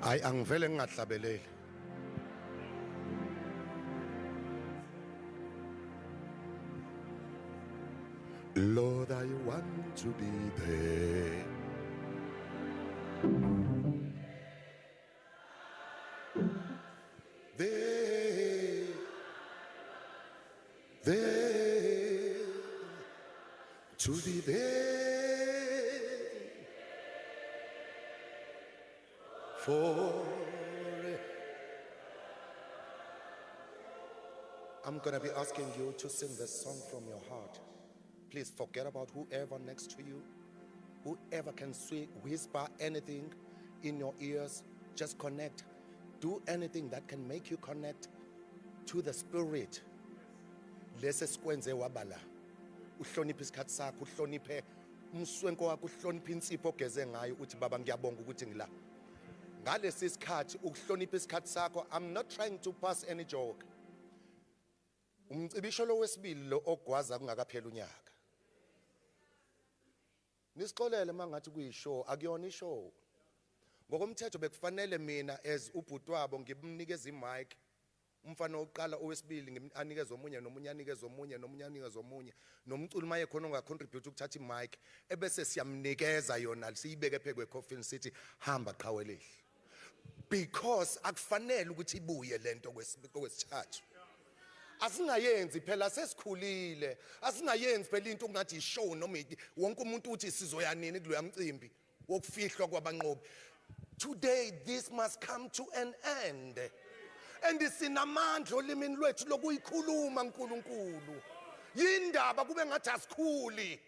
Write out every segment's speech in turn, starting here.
Hayi angivele ngingahlabeleli. Lord, I want to be there. There, to be there for. I'm gonna be asking you to sing this song from your heart. Please forget about whoever next to you, whoever can whisper anything in your ears. Just connect. Do anything that can make you connect to the Spirit. Lese sikwenze wabala. Uhloniphe isikhathi sakho, uhloniphe umswenko wakho, uhloniphe insipho ogeze ngayo uthi baba ngiyabonga ukuthi ngila. Ngalesi sikhathi ukuhlonipha isikhathi sakho, I'm not trying to pass any joke. Umcibisho lo wesibili lo ogwaza kungakaphela unyaka. Nisixolele mangathi kuyishow, akuyona ishow. Ngokomthetho bekufanele mina as ubhutwabo ngimnikeze imic. Umfana oqala owesibili ngimnikeze omunye nomunye anikeze omunye nomunye anikeze omunye nomculi maye khona ongacontribute ukuthatha imic ebese siyamnikeza yona siyibeke phekwe coffin city hamba qhaweleli. Because akufanele ukuthi ibuye lento kwesithathu. Asingayenzi phela sesikhulile, asingayenzi phela into kungathi ishow noma wonke umuntu uthi sizoya nini kuloya mcimbi wokufihlwa kwabanqobi. Today this must come to an end. And sinamandla olimini lwethu lokuyikhuluma uNkulunkulu. Yindaba kube ngathi asikhuli.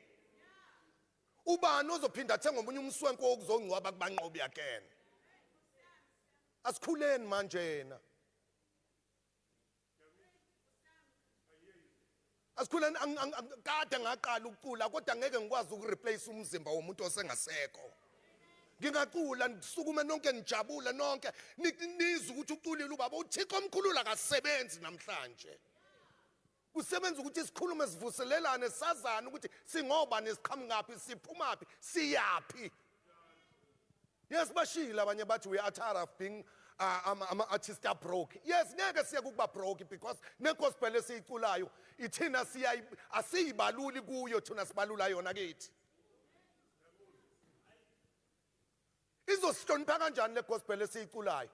Ubani ozophinda athenga omunye umswenko wokuzongcwaba kubanqobi again. Asikhuleni manje na. Asikhuleni kade ngaqala ukucula kodwa ngeke ngikwazi ukureplace umzimba womuntu osengasekho. Ngingacula ngisukume nonke nijabula nonke nizwe ukuthi uculile ubaba uThixo omkhulula akasebenzi namhlanje. Usebenza ukuthi isikhulume sivuselelane sazana ukuthi singobani siqhamungaphi siphumaphi siyapi. Yes bashila abanye bathi we are tired of being artists are broke. Yes ngeke siye kuba broke because negospel esiyiculayo ithina asiyibaluli kuyo thina sibalula yona kithi. Izosihlonipha kanjani le gospel esiyiculayo?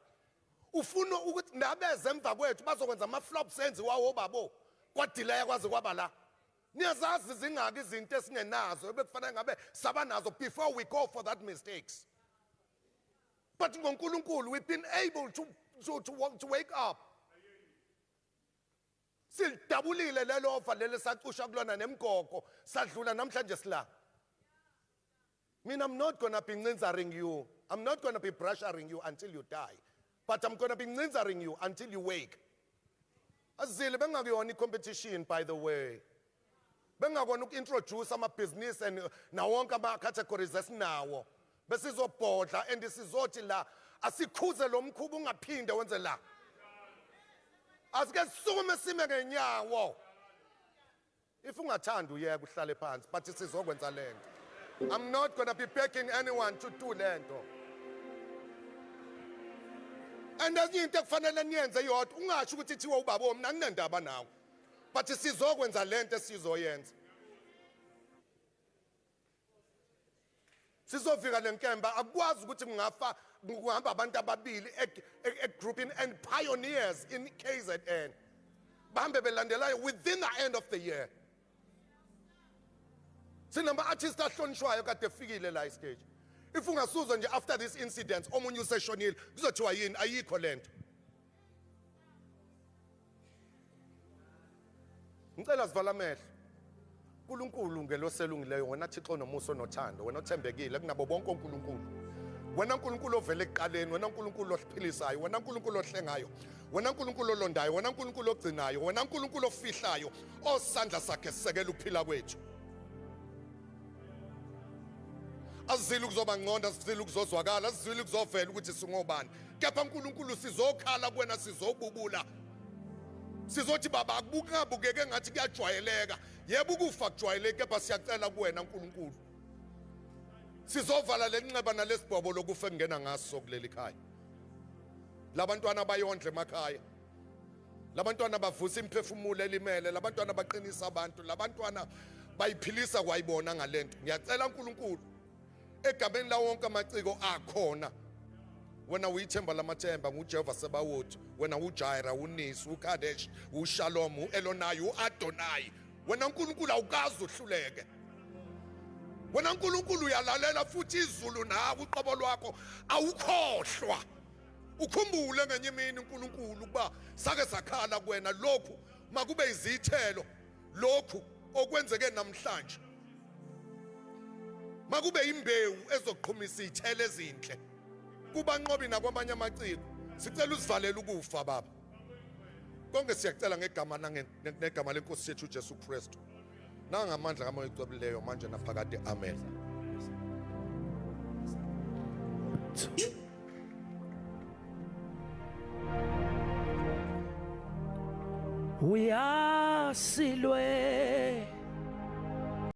Ufuna ukuthi nabeze emva kwethu bazokwenza ama flops enziwa obabo kwadelay kwaze kwaba la. Niyazazi zingaki izinto esingenazo ebekufanele ngabe sabanazo before we go for that mistakes. But ngoNkulunkulu we've been able to wake up. Silidabulile lelo ofa lele sacusha kulona nemgogo sadlula namhlanje sila. I'm not going to be ncinzaring you. I'm not going to be pressuring you until you die. But I'm going to be ncinzaring you until you wake. Azile bengakuyona competition by the way. Bengakona ukintroduce ama business and na wonke ama categories esinawo. Besizobhodla and sizothi la asikhuze lo mkhubu ungaphinde wenze la. Asike sisukume sime ngenyawo. If ungathanda uyeke uhlale phansi but sizokwenza lento. I'm not going to be begging anyone to do lento. And as into kufanele niyenze yodwa ungasho ukuthi thiwa ubaba mina nginendaba nawe. But sizokwenza lento esizoyenza. Sizofika lenkemba akwazi ukuthi kungafa kuhamba abantu ababili grouping and pioneers in KZN. Bahambe belandelayo within the end of the year. Sinamba artists ahlonishwayo kade fikile la stage. If ungasuzwa nje after this incident omunye useshonile kuzothiwa yini ayikho lento. Ngicela sivala amehlo. uNkulunkulu ngeloselungileyo wena Thixo nomuso nothando wena othembekile kunabo bonke uNkulunkulu. Wena uNkulunkulu ovela ekuqaleni, wena uNkulunkulu osiphilisayo, wena uNkulunkulu ohlengayo, wena uNkulunkulu olondayo, wena uNkulunkulu ogcinayo, wena uNkulunkulu ofihlayo, osandla sakhe sisekela ukuphila kwethu. Azizile ukuzoba ngqonda, azizile ukuzozwakala, azizile ukuzovela ukuthi singobani. Kepha uNkulunkulu sizokhala kuwena sizobubula. Sizothi baba akubukeke ngathi kuyajwayeleka. Yebo ukufa kujwayeleke kepha siyacela kuwena uNkulunkulu. Sizovala lenqeba nalesibhobo lokufa engena ngaso kuleli khaya. labantwana bayondle emakhaya, labantwana bavusa imphefumulo elimele, labantwana baqinisa abantu, labantwana bayiphilisa kwayibona ngalento. Ngiyacela uNkulunkulu egameni la wonke amaciko akhona, wena uyithemba lamathemba, nguJehova Sebawothi, wena uJaira, uNisi, uKadesh, uShalom, uElonai, uAdonai, wena uNkulunkulu awukazi uhluleke. Wena uNkulunkulu uyalalela futhi izulu nawe uqobo lwakho awukhohlwa. Ukhumbule ngenye imini uNkulunkulu ukuba sake sakhala kuwena, lokhu makube izithelo, lokhu okwenzeke namhlanje makube imbewu ezoqhumisa izithelo ezinhle kubanqobi nakwamanye amaciko. Sicela usivalele ukufa baba. Konke siyacela ngegama negama lenkosi yethu uJesu Kristu, nangamandla kamoya ocebileyo manje naphakade. Amen. Uyasilwe